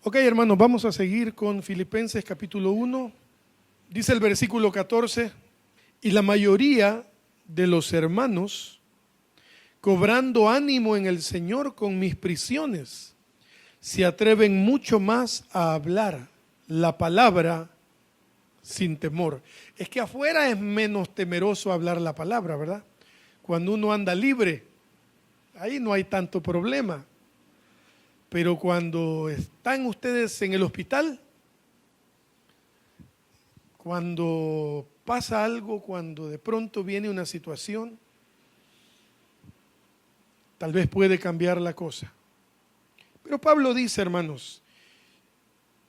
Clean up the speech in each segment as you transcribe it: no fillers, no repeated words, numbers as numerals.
Ok, hermanos, vamos a seguir con Filipenses capítulo 1. Dice el versículo 14, y la mayoría de los hermanos, cobrando ánimo en el Señor con mis prisiones, se atreven mucho más a hablar la palabra sin temor. Es que afuera es menos temeroso hablar la palabra, ¿verdad? Cuando uno anda libre, ahí no hay tanto problema. Pero cuando están ustedes en el hospital, cuando pasa algo, cuando de pronto viene una situación, tal vez puede cambiar la cosa. Pero Pablo dice, hermanos,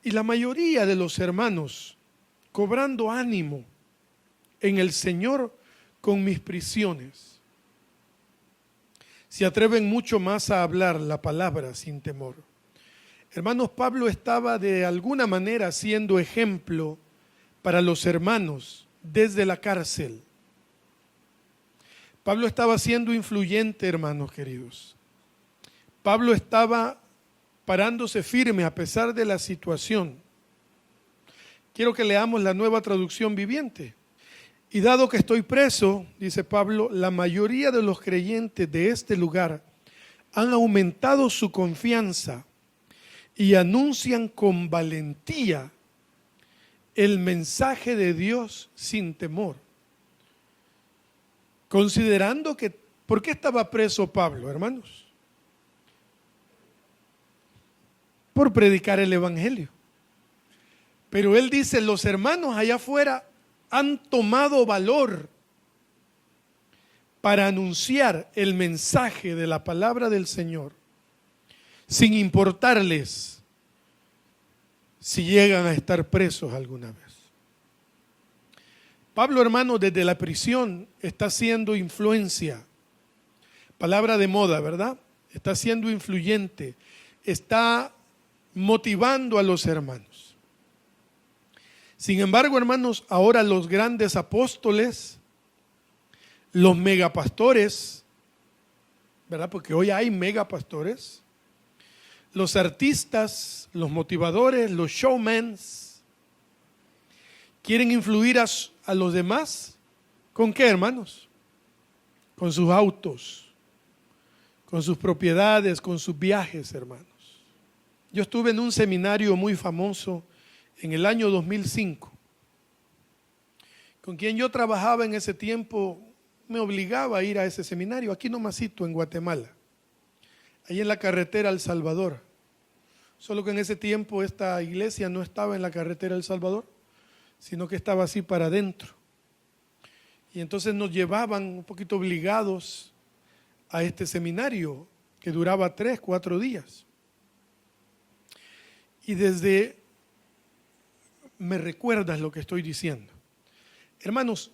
y la mayoría de los hermanos, cobrando ánimo en el Señor con mis prisiones, se atreven mucho más a hablar la palabra sin temor. Hermanos, Pablo estaba de alguna manera siendo ejemplo para los hermanos desde la cárcel. Pablo estaba siendo influyente, hermanos queridos. Pablo estaba parándose firme a pesar de la situación. Quiero que leamos la Nueva Traducción Viviente. Y dado que estoy preso, dice Pablo, la mayoría de los creyentes de este lugar han aumentado su confianza y anuncian con valentía el mensaje de Dios sin temor. Considerando que, ¿por qué estaba preso Pablo, hermanos? Por predicar el Evangelio. Pero él dice, los hermanos allá afuera han tomado valor para anunciar el mensaje de la palabra del Señor, sin importarles si llegan a estar presos alguna vez. Pablo, hermano, desde la prisión está haciendo influencia, palabra de moda, ¿verdad? Está siendo influyente, está motivando a los hermanos. Sin embargo, hermanos, ahora los grandes apóstoles, los megapastores, ¿verdad? Porque hoy hay megapastores, los artistas, los motivadores, los showmen, quieren influir a los demás. ¿Con qué, hermanos? Con sus autos, con sus propiedades, con sus viajes, hermanos. Yo estuve en un seminario muy famoso en el año 2005. Con quien yo trabajaba en ese tiempo me obligaba a ir a ese seminario, aquí nomasito en Guatemala, ahí en la carretera El Salvador. Solo que en ese tiempo esta iglesia no estaba en la carretera El Salvador, sino que estaba así para adentro. Y entonces nos llevaban un poquito obligados a este seminario que duraba 3, 4 días. Y desde, me recuerdas lo que estoy diciendo. Hermanos,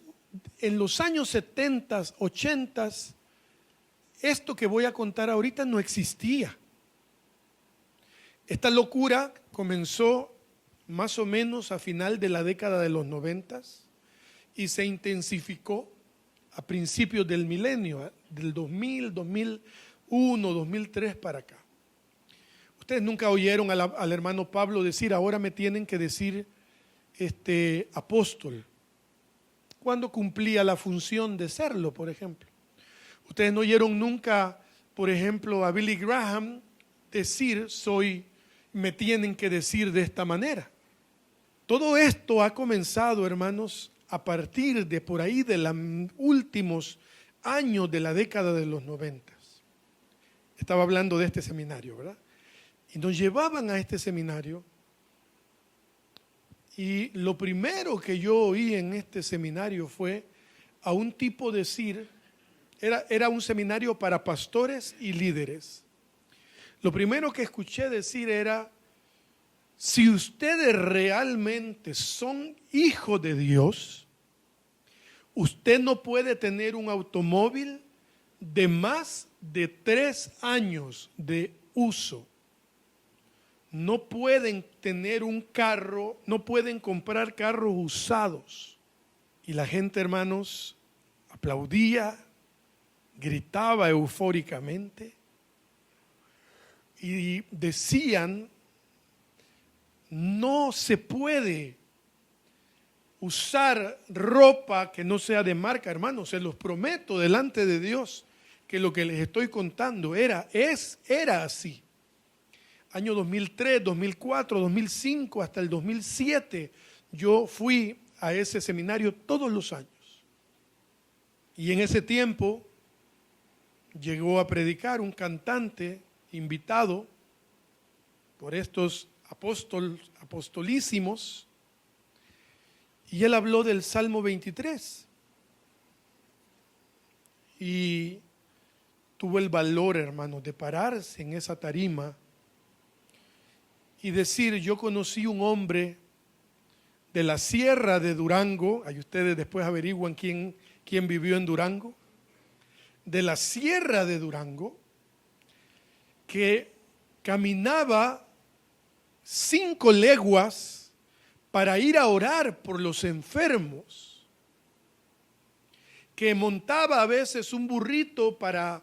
en los años 70, 80, esto que voy a contar ahorita no existía. Esta locura comenzó más o menos a final de la década de los 90 y se intensificó a principios del milenio, del 2000, 2001, 2003 para acá. Ustedes nunca oyeron al hermano Pablo decir, ahora me tienen que decir apóstol, cuando cumplía la función de serlo, por ejemplo. Ustedes no oyeron nunca, por ejemplo, a Billy Graham decir, me tienen que decir de esta manera. Todo esto ha comenzado, hermanos, a partir de por ahí de los últimos años de la década de los 90. Estaba hablando de este seminario, ¿verdad? Y nos llevaban a este seminario y lo primero que yo oí en este seminario fue a un tipo decir, era un seminario para pastores y líderes. Lo primero que escuché decir era, si ustedes realmente son hijos de Dios, usted no puede tener un automóvil de más de 3 años de uso. No pueden tener un carro, no pueden comprar carros usados. Y la gente, hermanos, aplaudía, gritaba eufóricamente y decían no se puede usar ropa que no sea de marca, hermanos. Se los prometo delante de Dios que lo que les estoy contando era así. Año 2003, 2004, 2005, hasta el 2007, yo fui a ese seminario todos los años. Y en ese tiempo llegó a predicar un cantante invitado por estos apostolísimos, y él habló del Salmo 23. Y tuvo el valor, hermanos, de pararse en esa tarima y decir: yo conocí un hombre de la sierra de Durango. Ahí ustedes después averiguan quién vivió en Durango. De la sierra de Durango, que caminaba 5 leguas para ir a orar por los enfermos, que montaba a veces un burrito para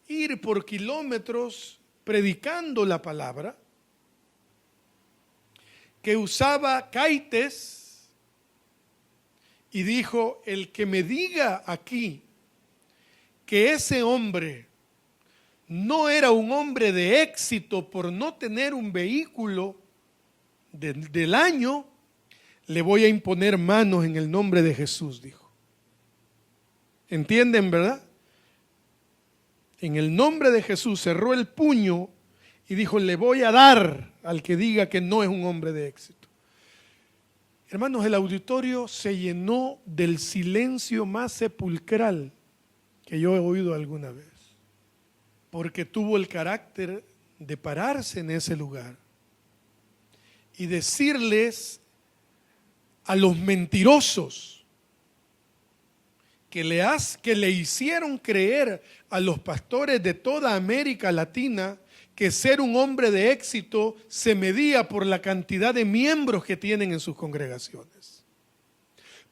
ir por kilómetros predicando la palabra, que usaba caites, y dijo: el que me diga aquí que ese hombre no era un hombre de éxito por no tener un vehículo del año, le voy a imponer manos en el nombre de Jesús, dijo. ¿Entienden, verdad? En el nombre de Jesús cerró el puño y dijo: le voy a dar al que diga que no es un hombre de éxito. Hermanos, el auditorio se llenó del silencio más sepulcral que yo he oído alguna vez, porque tuvo el carácter de pararse en ese lugar y decirles a los mentirosos que le hicieron creer a los pastores de toda América Latina que ser un hombre de éxito se medía por la cantidad de miembros que tienen en sus congregaciones,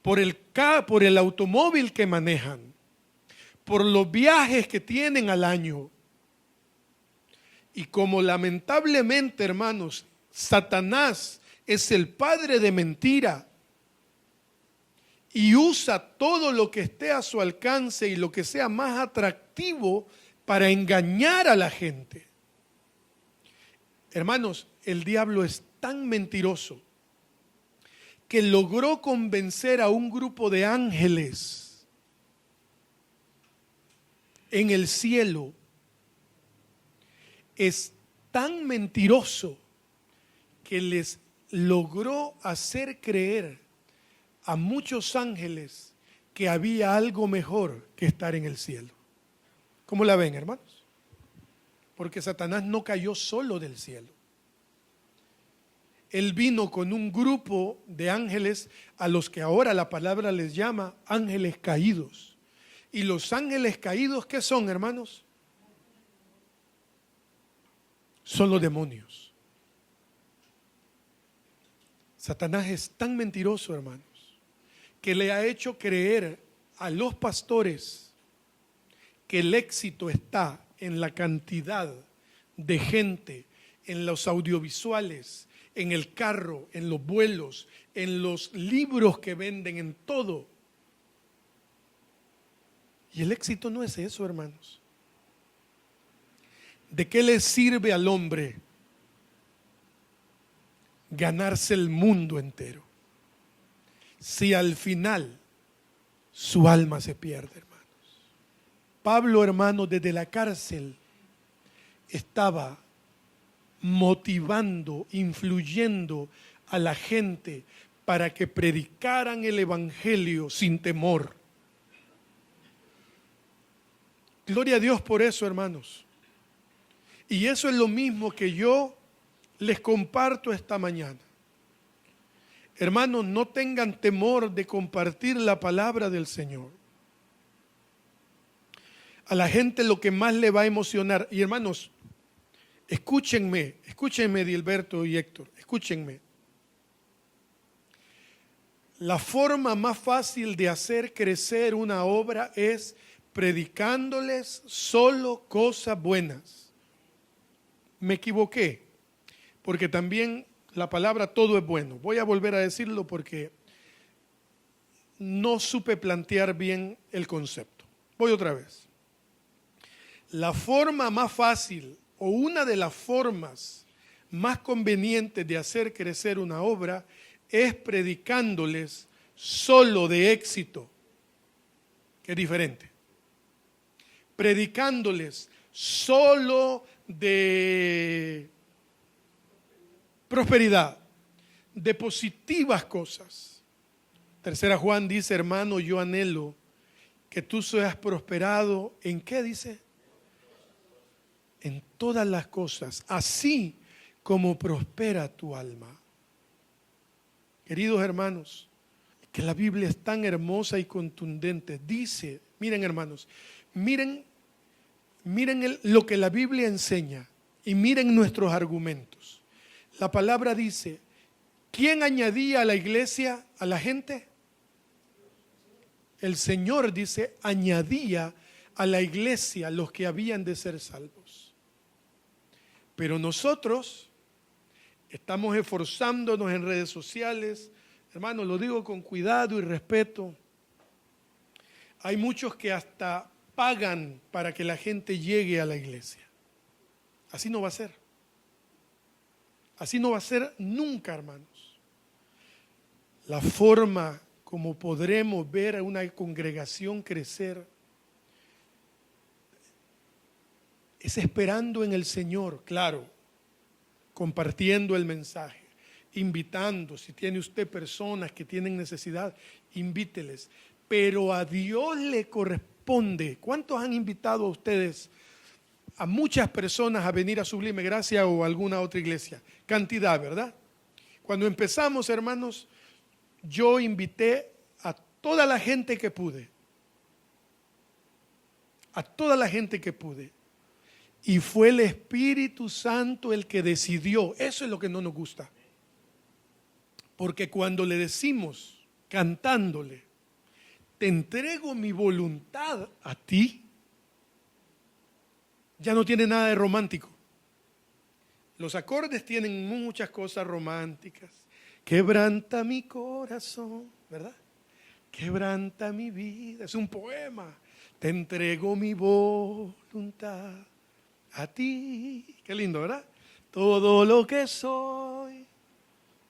por el automóvil que manejan, por los viajes que tienen al año. Y como lamentablemente, hermanos, Satanás es el padre de mentira y usa todo lo que esté a su alcance y lo que sea más atractivo para engañar a la gente. Hermanos, el diablo es tan mentiroso que logró convencer a un grupo de ángeles en el cielo. Es tan mentiroso que les logró hacer creer a muchos ángeles que había algo mejor que estar en el cielo. ¿Cómo la ven, hermanos? Porque Satanás no cayó solo del cielo. Él vino con un grupo de ángeles a los que ahora la palabra les llama ángeles caídos. ¿Y los ángeles caídos qué son, hermanos? Son los demonios. Satanás es tan mentiroso, hermanos, que le ha hecho creer a los pastores que el éxito está en la cantidad de gente, en los audiovisuales, en el carro, en los vuelos, en los libros que venden, en todo. Y el éxito no es eso, hermanos. ¿De qué le sirve al hombre ganarse el mundo entero si al final su alma se pierde, hermanos? Pablo, hermano, desde la cárcel estaba motivando, influyendo a la gente para que predicaran el evangelio sin temor. Gloria a Dios por eso, hermanos. Y eso es lo mismo que yo les comparto esta mañana. Hermanos, no tengan temor de compartir la palabra del Señor. A la gente lo que más le va a emocionar. Y hermanos, escúchenme, Dilberto y Héctor, escúchenme. La forma más fácil de hacer crecer una obra es predicándoles solo cosas buenas. Me equivoqué, porque también la palabra todo es bueno. Voy a volver a decirlo porque no supe plantear bien el concepto. Voy otra vez. La forma más fácil o una de las formas más convenientes de hacer crecer una obra es predicándoles solo de éxito, que es diferente. Predicándoles solo de prosperidad, de positivas cosas. Tercera Juan dice, hermano, yo anhelo que tú seas prosperado. ¿En qué dice? En todas las cosas, así como prospera tu alma. Queridos hermanos, que la Biblia es tan hermosa y contundente. Dice, miren hermanos, miren lo que la Biblia enseña y miren nuestros argumentos. La palabra dice, ¿quién añadía a la iglesia a la gente? El Señor dice, añadía a la iglesia los que habían de ser salvos. Pero nosotros estamos esforzándonos en redes sociales. Hermanos, lo digo con cuidado y respeto. Hay muchos que hasta pagan para que la gente llegue a la iglesia. Así no va a ser. Así no va a ser nunca, hermanos. La forma como podremos ver a una congregación crecer es esperando en el Señor, claro, compartiendo el mensaje, invitando. Si tiene usted personas que tienen necesidad, invíteles. Pero a Dios le corresponde. ¿Cuántos han invitado a ustedes a muchas personas a venir a Sublime Gracia o a alguna otra iglesia? Cantidad, ¿verdad? Cuando empezamos, hermanos, yo invité a toda la gente que pude. A toda la gente que pude. Y fue el Espíritu Santo el que decidió. Eso es lo que no nos gusta. Porque cuando le decimos, cantándole, te entrego mi voluntad a ti, ya no tiene nada de romántico. Los acordes tienen muchas cosas románticas. Quebranta mi corazón, ¿verdad? Quebranta mi vida. Es un poema. Te entrego mi voluntad a ti. Qué lindo, ¿verdad? Todo lo que soy.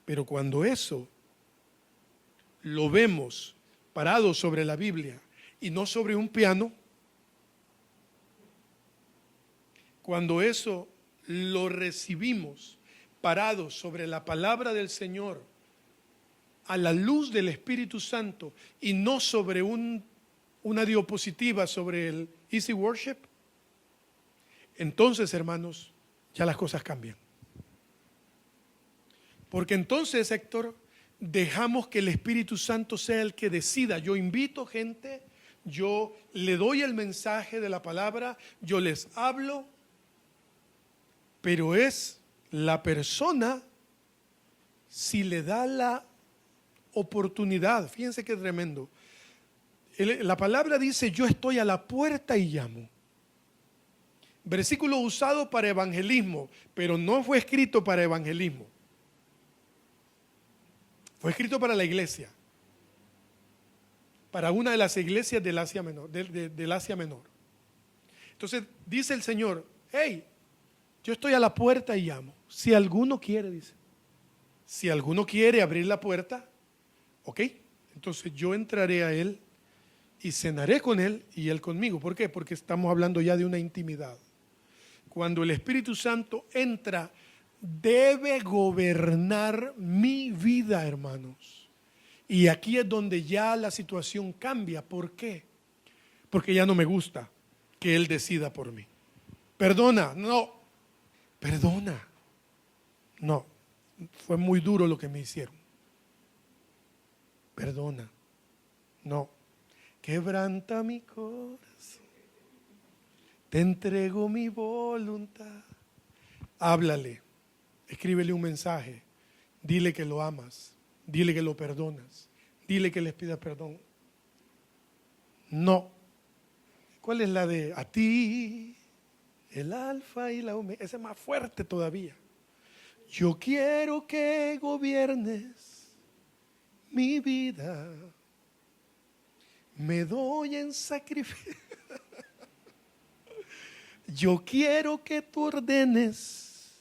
Pero cuando eso lo vemos parado sobre la Biblia y no sobre un piano, cuando eso lo recibimos parado sobre la palabra del Señor a la luz del Espíritu Santo y no sobre una diapositiva sobre el Easy Worship, entonces, hermanos, ya las cosas cambian. Porque entonces, Héctor, dejamos que el Espíritu Santo sea el que decida. Yo invito gente, yo le doy el mensaje de la palabra, yo les hablo, pero es la persona si le da la oportunidad. Fíjense qué tremendo. La palabra dice, yo estoy a la puerta y llamo. Versículo usado para evangelismo, pero no fue escrito para evangelismo. Fue escrito para la iglesia. Para una de las iglesias del Asia Menor. Del Asia Menor. Entonces dice el Señor, hey, yo estoy a la puerta y llamo. Si alguno quiere, dice. Si alguno quiere abrir la puerta, ok, entonces yo entraré a él y cenaré con él y él conmigo. ¿Por qué? Porque estamos hablando ya de una intimidad. Cuando el Espíritu Santo entra, debe gobernar mi vida, hermanos. Y aquí es donde ya la situación cambia. ¿Por qué? Porque ya no me gusta que Él decida por mí. Perdona, no. Perdona. No, fue muy duro lo que me hicieron. Perdona. No. Quebranta mi corazón. Te entrego mi voluntad. Háblale. Escríbele un mensaje. Dile que lo amas. Dile que lo perdonas. Dile que les pidas perdón. No. ¿Cuál es la de a ti? El alfa y la omega. Esa es más fuerte todavía. Yo quiero que gobiernes mi vida. Me doy en sacrificio. Yo quiero que tú ordenes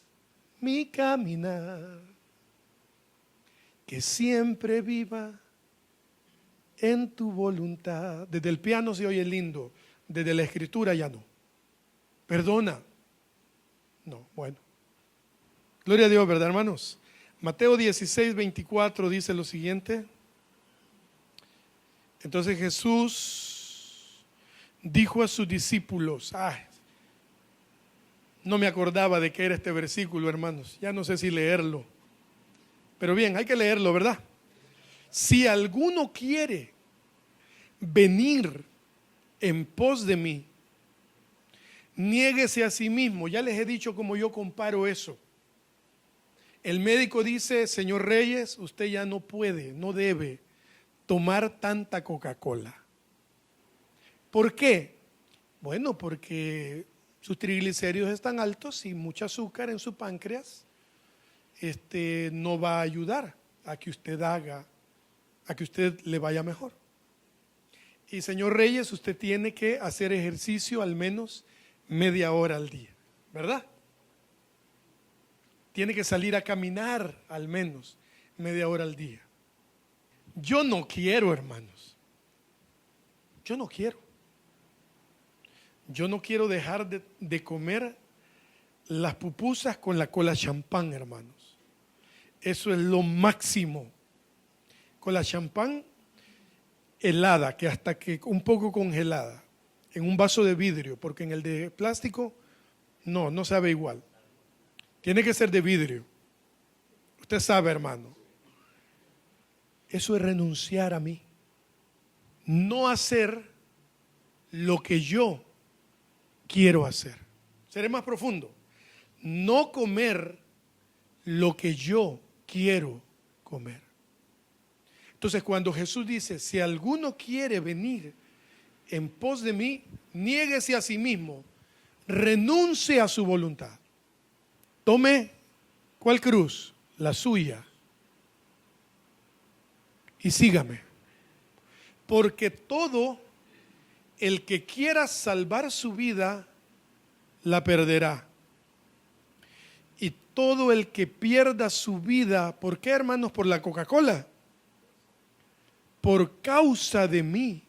mi caminar. Que siempre viva en tu voluntad. Desde el piano se oye lindo, desde la escritura ya no. Perdona. No, bueno. Gloria a Dios, ¿verdad, hermanos? Mateo 16, 24 dice lo siguiente. Entonces Jesús dijo a sus discípulos, no me acordaba de qué era este versículo, hermanos. Ya no sé si leerlo. Pero bien, hay que leerlo, ¿verdad? Si alguno quiere venir en pos de mí, niéguese a sí mismo. Ya les he dicho cómo yo comparo eso. El médico dice, señor Reyes, usted ya no puede, no debe tomar tanta Coca-Cola. ¿Por qué? Bueno, porque sus triglicéridos están altos y mucho azúcar en su páncreas no va a ayudar a que usted le vaya mejor. Y señor Reyes, usted tiene que hacer ejercicio al menos media hora al día, ¿verdad? Tiene que salir a caminar al menos media hora al día. Yo no quiero, hermanos. Yo no quiero. Yo no quiero dejar de comer las pupusas con la cola champán, hermanos. Eso es lo máximo. Con la champán helada, que hasta que un poco congelada, en un vaso de vidrio, porque en el de plástico no sabe igual. Tiene que ser de vidrio. Usted sabe, hermano. Eso es renunciar a mí. No hacer lo que yo quiero hacer. Seré más profundo. No comer lo que yo quiero comer. Entonces, cuando Jesús dice, si alguno quiere venir en pos de mí, niéguese a sí mismo, renuncie a su voluntad. Tome, ¿cuál cruz? La suya. Y sígame. Porque todo el que quiera salvar su vida, la perderá. Y todo el que pierda su vida, ¿por qué, hermanos? Por la Coca-Cola. Por causa de mí,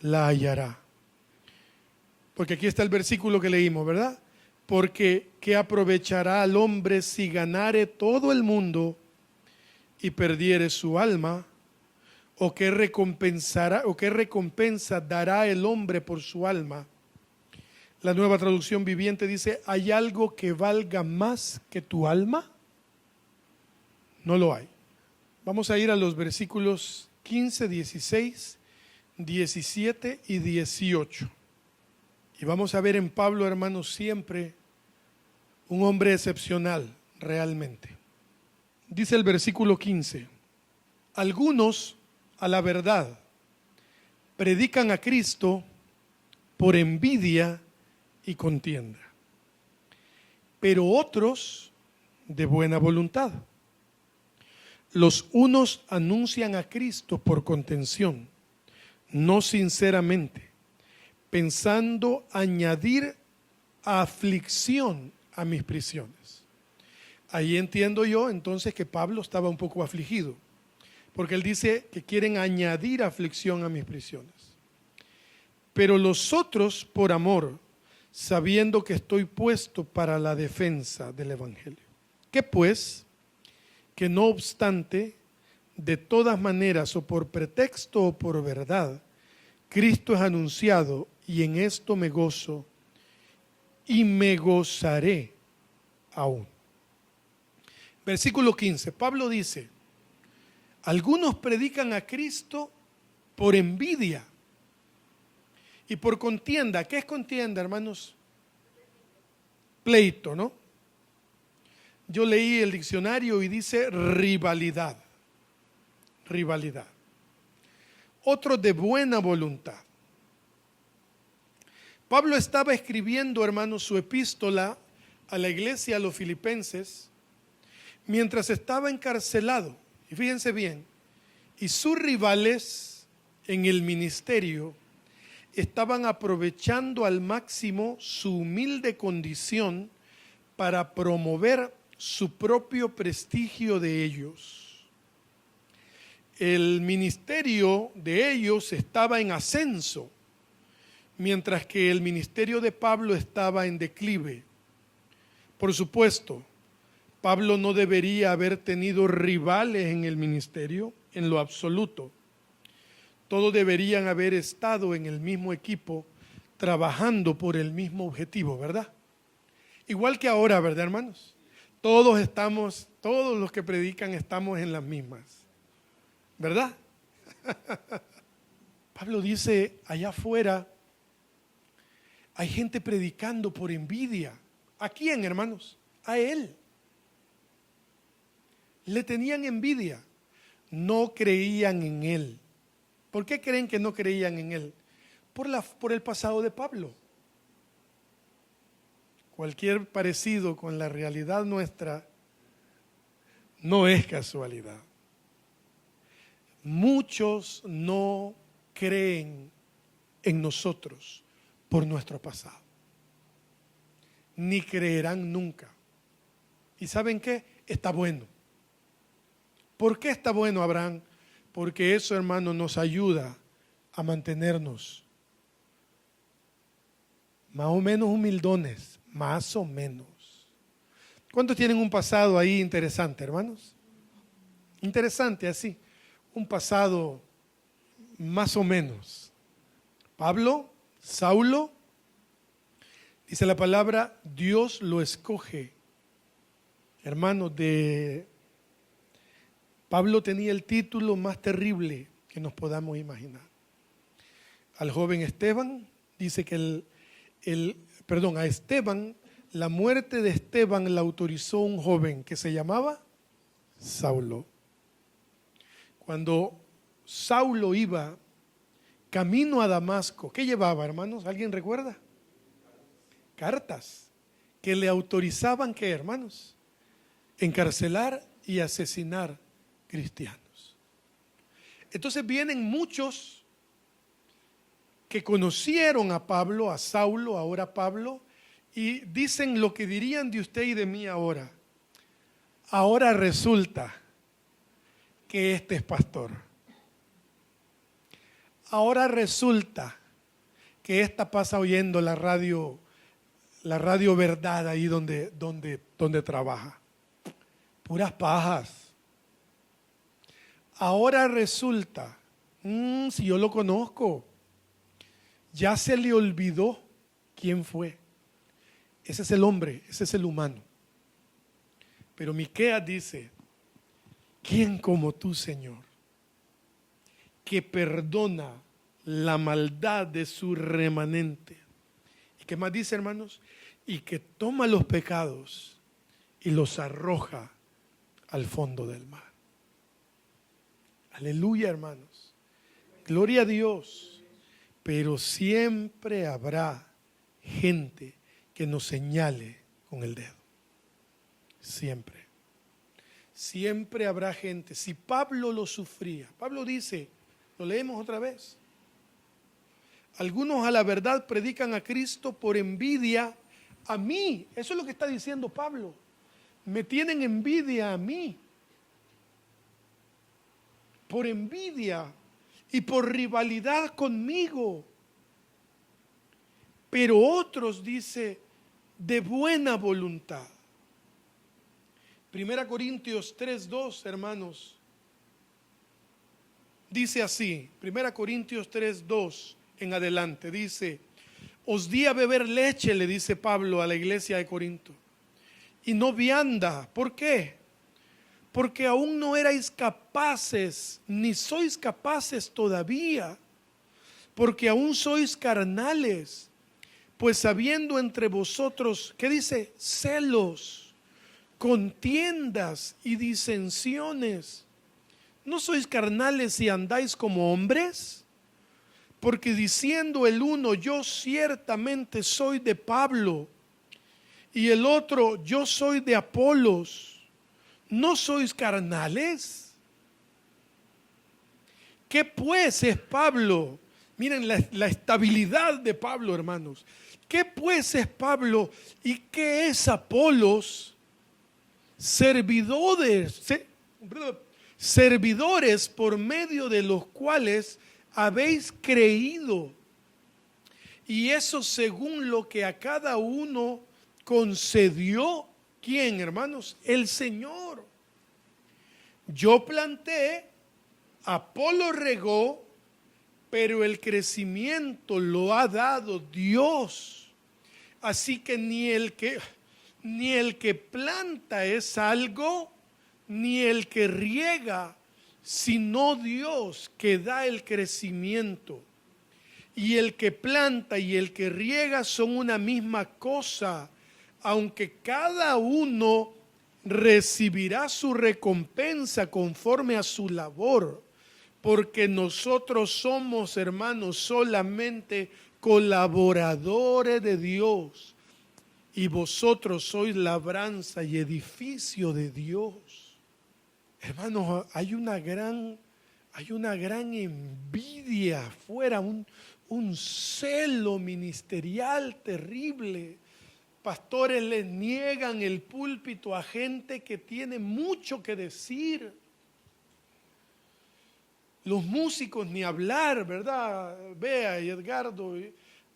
la hallará. Porque aquí está el versículo que leímos, ¿verdad? Porque ¿qué aprovechará al hombre si ganare todo el mundo y perdiere su alma? ¿O qué recompensa dará el hombre por su alma? La Nueva Traducción Viviente dice, ¿hay algo que valga más que tu alma? No lo hay. Vamos a ir a los versículos 15, 16, 17 y 18. Y vamos a ver en Pablo, hermanos, siempre un hombre excepcional, realmente. Dice el versículo 15, algunos, a la verdad, predican a Cristo por envidia y contienda, pero otros de buena voluntad. Los unos anuncian a Cristo por contención, no sinceramente, pensando añadir aflicción a mis prisiones. Ahí entiendo yo entonces que Pablo estaba un poco afligido, porque él dice que quieren añadir aflicción a mis prisiones. Pero los otros por amor, sabiendo que estoy puesto para la defensa del Evangelio. ¿Qué pues? Que no obstante, de todas maneras, o por pretexto o por verdad, Cristo es anunciado, y en esto me gozo y me gozaré aún. Versículo 15, Pablo dice, algunos predican a Cristo por envidia y por contienda. ¿Qué es contienda, hermanos? Pleito, ¿no? Yo leí el diccionario y dice rivalidad. Rivalidad. Otros de buena voluntad. Pablo estaba escribiendo, hermanos, su epístola a la iglesia, a los filipenses, mientras estaba encarcelado, y fíjense bien, y sus rivales en el ministerio estaban aprovechando al máximo su humilde condición para promover su propio prestigio de ellos. El ministerio de ellos estaba en ascenso, mientras que el ministerio de Pablo estaba en declive. Por supuesto, Pablo no debería haber tenido rivales en el ministerio en lo absoluto. Todos deberían haber estado en el mismo equipo, trabajando por el mismo objetivo, ¿verdad? Igual que ahora, ¿verdad, hermanos? Todos los que predican estamos en las mismas, ¿verdad? Pablo dice, allá afuera hay gente predicando por envidia. ¿A quién, hermanos? A él. Le tenían envidia. No creían en él. ¿Por qué creen que no creían en él? Por el pasado de Pablo. Cualquier parecido con la realidad nuestra no es casualidad. Muchos no creen en nosotros por nuestro pasado, ni creerán nunca. ¿Y saben qué? Está bueno. ¿Por qué está bueno, Abraham? Porque eso, hermano, nos ayuda a mantenernos más o menos humildones, más o menos. ¿Cuántos tienen un pasado ahí interesante, hermanos? Interesante así, un pasado más o menos. Pablo, Saulo, dice la palabra, Dios lo escoge. Hermano, Pablo tenía el título más terrible que nos podamos imaginar. Al joven Esteban, dice que a Esteban, la muerte de Esteban la autorizó un joven que se llamaba Saulo. Cuando Saulo iba camino a Damasco, ¿qué llevaba, hermanos? ¿Alguien recuerda? Cartas que le autorizaban, ¿qué, hermanos? Encarcelar y asesinar cristianos. Entonces vienen muchos que conocieron a Pablo, a Saulo, ahora Pablo, y dicen lo que dirían de usted y de mí ahora. Ahora resulta que este es pastor. Ahora resulta que esta pasa oyendo la radio Verdad ahí donde trabaja. Puras pajas. Ahora resulta, si yo lo conozco, ya se le olvidó quién fue. Ese es el hombre, ese es el humano. Pero Miqueas dice, ¿quién como tú, Señor, que perdona la maldad de su remanente? ¿Y qué más dice, hermanos? Y que toma los pecados y los arroja al fondo del mar. Aleluya, hermanos. Gloria a Dios. Pero siempre habrá gente que nos señale con el dedo. Siempre. Siempre habrá gente. Si Pablo lo sufría, Pablo dice, lo leemos otra vez. Algunos a la verdad predican a Cristo por envidia a mí. Eso es lo que está diciendo Pablo. Me tienen envidia a mí. Por envidia y por rivalidad conmigo. Pero otros, dice, de buena voluntad. 1 Corintios 3:2, hermanos, dice así, 1 Corintios 3:2 en adelante, dice, os di a beber leche, le dice Pablo a la iglesia de Corinto, y no vianda. ¿Por qué? Porque aún no erais capaces, ni sois capaces todavía, porque aún sois carnales, pues habiendo entre vosotros, ¿qué dice? Celos, contiendas y disensiones. ¿No sois carnales y andáis como hombres? Porque diciendo el uno, yo ciertamente soy de Pablo, y el otro, yo soy de Apolos, ¿No sois carnales? ¿Qué pues es Pablo? Miren la estabilidad de Pablo, hermanos. ¿Qué pues es Pablo y qué es Apolos? Servidores por medio de los cuales habéis creído. Y eso según lo que a cada uno concedió. ¿Quién, hermanos? El Señor. Yo planté, Apolo regó, pero el crecimiento lo ha dado Dios. Así que ni el que planta es algo, ni el que riega, sino Dios que da el crecimiento. Y el que planta y el que riega son una misma cosa, aunque cada uno recibirá su recompensa conforme a su labor, porque nosotros somos, hermanos, solamente colaboradores de Dios, y vosotros sois labranza y edificio de Dios. Hermanos, hay una gran envidia afuera, un celo ministerial terrible. Pastores les niegan el púlpito a gente que tiene mucho que decir. Los músicos ni hablar, ¿verdad? Bea y Edgardo,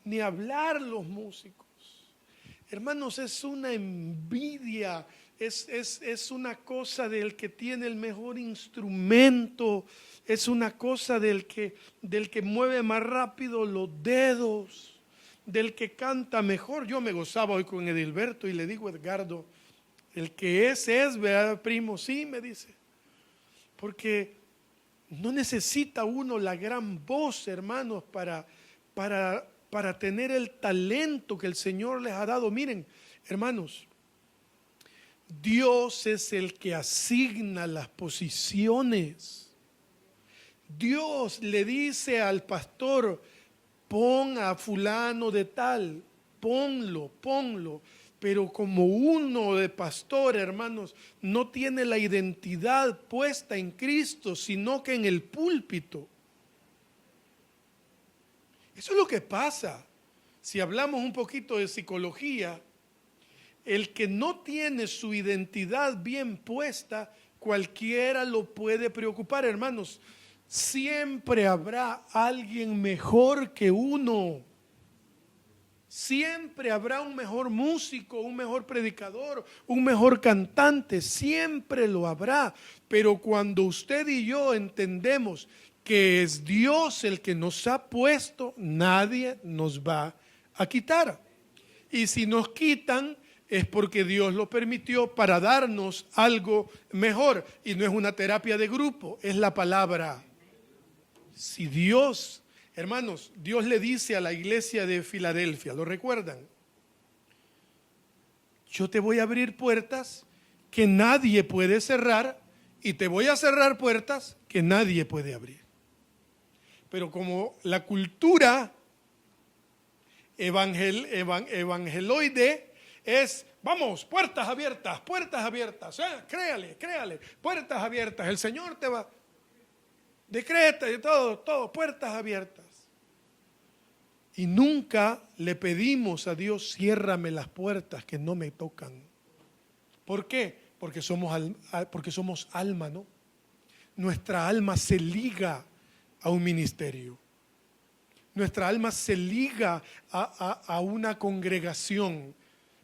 ni hablar los músicos. Hermanos, es una envidia, es una cosa del que tiene el mejor instrumento, es una cosa del que mueve más rápido los dedos, del que canta mejor. Yo me gozaba hoy con Edilberto y le digo a Edgardo, el que es, ¿verdad, primo? Sí, me dice, porque no necesita uno la gran voz, hermanos, para tener el talento que el Señor les ha dado. Miren, hermanos, Dios es el que asigna las posiciones. Dios le dice al pastor, pon a fulano de tal, ponlo. Pero como uno de pastor, hermanos, no tiene la identidad puesta en Cristo, sino que en el púlpito. Eso es lo que pasa. Si hablamos un poquito de psicología, el que no tiene su identidad bien puesta, cualquiera lo puede preocupar, hermanos. Siempre habrá alguien mejor que uno. Siempre habrá un mejor músico, un mejor predicador, un mejor cantante. Siempre lo habrá. Pero cuando usted y yo entendemos que es Dios el que nos ha puesto, nadie nos va a quitar. Y si nos quitan, es porque Dios lo permitió para darnos algo mejor. Y no es una terapia de grupo, es la palabra. Si Dios, hermanos, Dios le dice a la iglesia de Filadelfia, ¿lo recuerdan? Yo te voy a abrir puertas que nadie puede cerrar y te voy a cerrar puertas que nadie puede abrir. Pero como la cultura evangeloide es, vamos, puertas abiertas, créale, puertas abiertas, el Señor te va, decreta y todo, puertas abiertas. Y nunca le pedimos a Dios, ciérrame las puertas que no me tocan. ¿Por qué? Porque somos alma, ¿no? Nuestra alma se liga a un ministerio. Nuestra alma se liga a una congregación.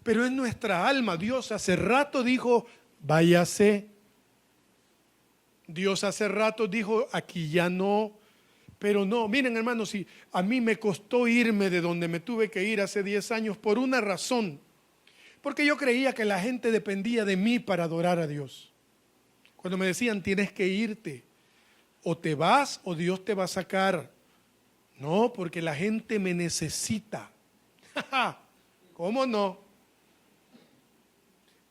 Pero es nuestra alma. Dios hace rato dijo, váyase. Dios hace rato dijo, aquí ya no. Pero no, miren hermanos, si a mí me costó irme de donde me tuve que ir hace 10 años por una razón. Porque yo creía que la gente dependía de mí para adorar a Dios. Cuando me decían, tienes que irte. O te vas o Dios te va a sacar. No, porque la gente me necesita. ¿Cómo no?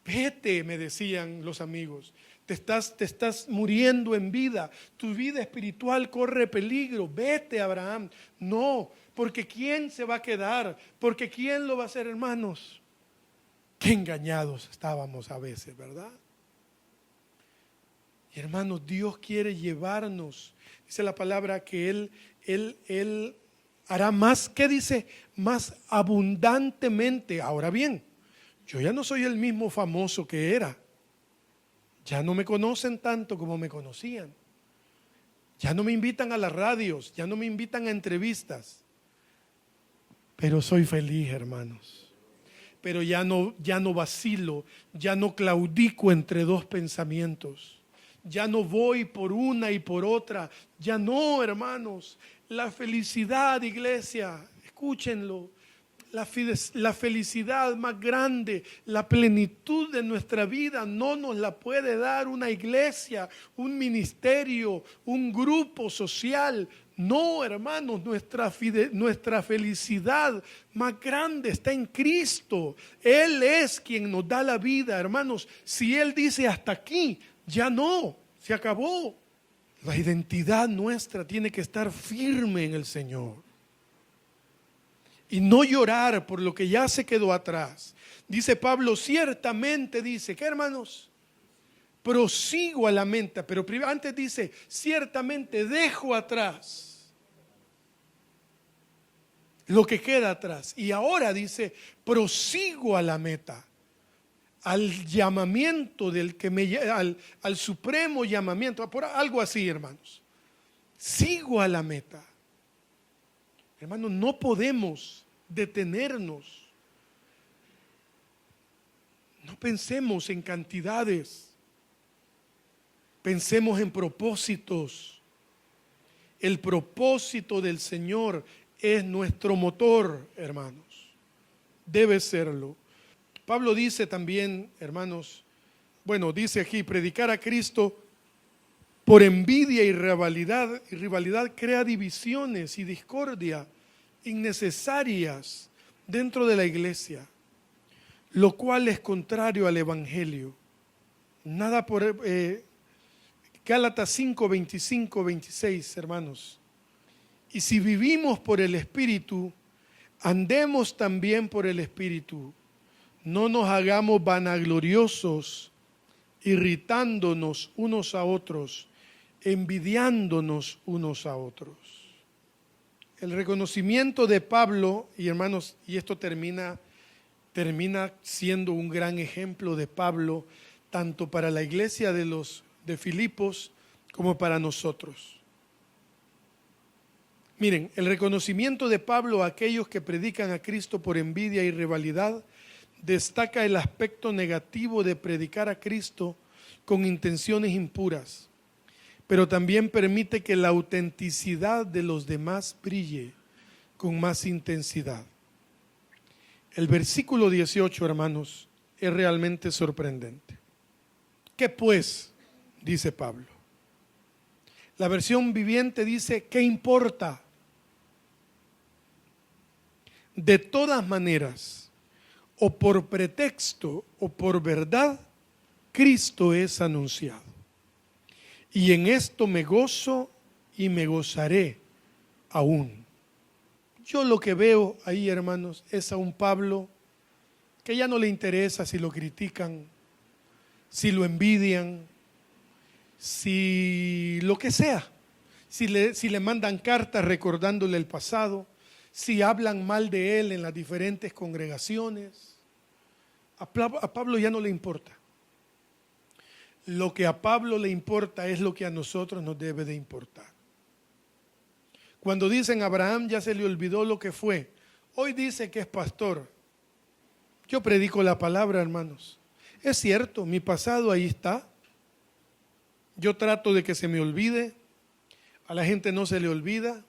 Vete, me decían los amigos. Te estás muriendo en vida. Tu vida espiritual corre peligro. Vete, Abraham. No, porque ¿quién se va a quedar? Porque ¿quién lo va a hacer, hermanos? Qué engañados estábamos a veces, ¿verdad? Y hermanos, Dios quiere llevarnos. Dice la palabra que Él hará más, ¿qué dice? Más abundantemente. Ahora bien, yo ya no soy el mismo famoso que era. Ya no me conocen tanto como me conocían. Ya no me invitan a las radios, ya no me invitan a entrevistas. Pero soy feliz, hermanos. Pero ya no vacilo, ya no claudico entre dos pensamientos. Ya no voy por una y por otra. Ya no, hermanos. La felicidad, iglesia, escúchenlo. La felicidad más grande, la plenitud de nuestra vida no nos la puede dar una iglesia, un ministerio, un grupo social. No, hermanos, nuestra felicidad más grande está en Cristo. Él es quien nos da la vida, hermanos. Si Él dice hasta aquí, ya no, se acabó. La identidad nuestra tiene que estar firme en el Señor. Y no llorar por lo que ya se quedó atrás. Dice Pablo, ciertamente dice, ¿qué hermanos? Prosigo a la meta, pero antes dice, ciertamente dejo atrás lo que queda atrás. Y ahora dice, prosigo a la meta, al llamamiento al supremo llamamiento, por algo así, hermanos. Sigo a la meta. Hermanos, no podemos detenernos. No pensemos en cantidades. Pensemos en propósitos. El propósito del Señor es nuestro motor, hermanos. Debe serlo. Pablo dice también, hermanos, dice aquí, predicar a Cristo por envidia y rivalidad crea divisiones y discordia innecesarias dentro de la iglesia, lo cual es contrario al evangelio. Nada por Gálatas 5, 25, 26, hermanos. Y si vivimos por el Espíritu, andemos también por el Espíritu. No nos hagamos vanagloriosos, irritándonos unos a otros, envidiándonos unos a otros. El reconocimiento de Pablo, y hermanos, y esto termina siendo un gran ejemplo de Pablo, tanto para la iglesia de Filipos como para nosotros. Miren, el reconocimiento de Pablo a aquellos que predican a Cristo por envidia y rivalidad destaca el aspecto negativo de predicar a Cristo con intenciones impuras, pero también permite que la autenticidad de los demás brille con más intensidad. El versículo 18, hermanos, es realmente sorprendente. ¿Qué pues? Dice Pablo. La versión viviente dice, ¿qué importa? De todas maneras, o por pretexto o por verdad, Cristo es anunciado. Y en esto me gozo y me gozaré aún. Yo lo que veo ahí, hermanos, es a un Pablo que ya no le interesa si lo critican, si lo envidian, si lo que sea, si le mandan cartas recordándole el pasado, si hablan mal de él en las diferentes congregaciones. A Pablo ya no le importa. Lo que a Pablo le importa es lo que a nosotros nos debe de importar. Cuando dicen Abraham ya se le olvidó lo que fue, hoy dice que es pastor. Yo predico la palabra, hermanos. Es cierto, mi pasado ahí está. Yo trato de que se me olvide. A la gente no se le olvida.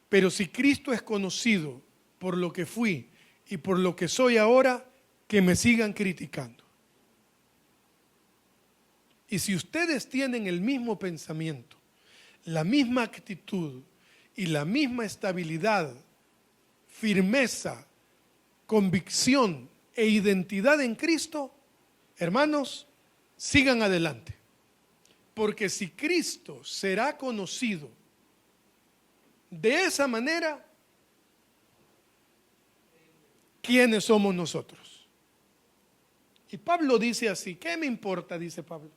Pero si Cristo es conocido por lo que fui y por lo que soy ahora, que me sigan criticando. Y si ustedes tienen el mismo pensamiento, la misma actitud y la misma estabilidad, firmeza, convicción e identidad en Cristo, hermanos, sigan adelante. Porque si Cristo será conocido de esa manera, ¿quiénes somos nosotros? Y Pablo dice así, ¿qué me importa? Dice Pablo.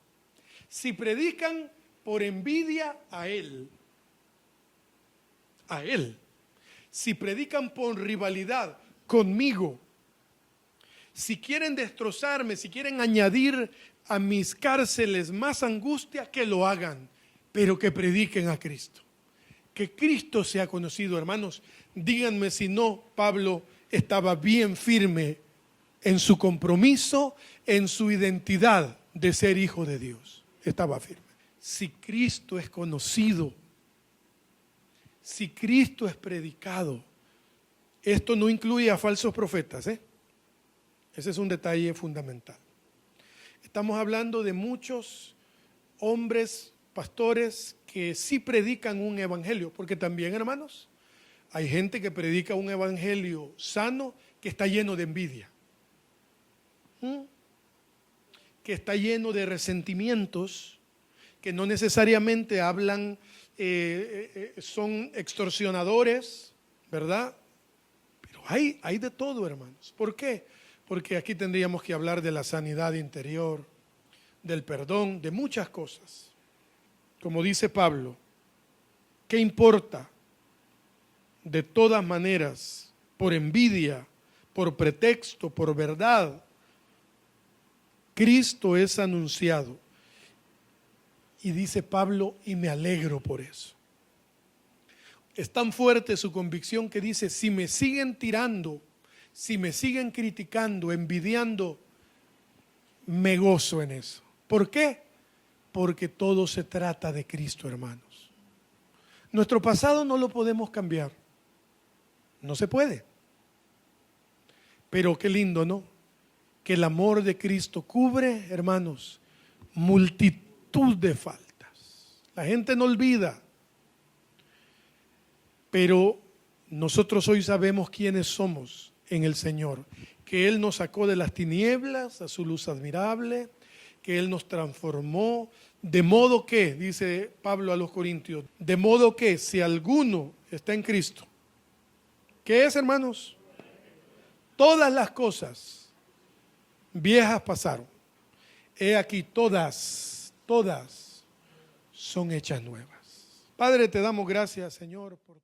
Si predican por envidia a él. Si predican por rivalidad conmigo. Si quieren destrozarme, si quieren añadir a mis cárceles más angustia, que lo hagan, pero que prediquen a Cristo. Que Cristo sea conocido, hermanos. Díganme si no, Pablo estaba bien firme en su compromiso, en su identidad de ser hijo de Dios. Estaba firme. Si Cristo es conocido, si Cristo es predicado, esto no incluye a falsos profetas, Ese es un detalle fundamental. Estamos hablando de muchos hombres, pastores, que sí predican un evangelio, porque también, hermanos, hay gente que predica un evangelio sano que está lleno de envidia, que está lleno de resentimientos, que no necesariamente hablan, son extorsionadores, ¿verdad? Pero hay de todo, hermanos. ¿Por qué? Porque aquí tendríamos que hablar de la sanidad interior, del perdón, de muchas cosas. Como dice Pablo, ¿qué importa? De todas maneras, por envidia, por pretexto, por verdad, Cristo es anunciado. Y dice Pablo, y me alegro por eso. Es tan fuerte su convicción que dice, si me siguen tirando, si me siguen criticando, envidiando, me gozo en eso. ¿Por qué? Porque todo se trata de Cristo, hermanos. Nuestro pasado no lo podemos cambiar. No se puede. Pero qué lindo, ¿no? Que el amor de Cristo cubre, hermanos, multitud de faltas. La gente no olvida. Pero nosotros hoy sabemos quiénes somos en el Señor, que Él nos sacó de las tinieblas a su luz admirable, que Él nos transformó, de modo que, dice Pablo a los Corintios, de modo que si alguno está en Cristo, ¿qué es, hermanos? Todas las cosas viejas pasaron. He aquí todas son hechas nuevas. Padre, te damos gracias, Señor, por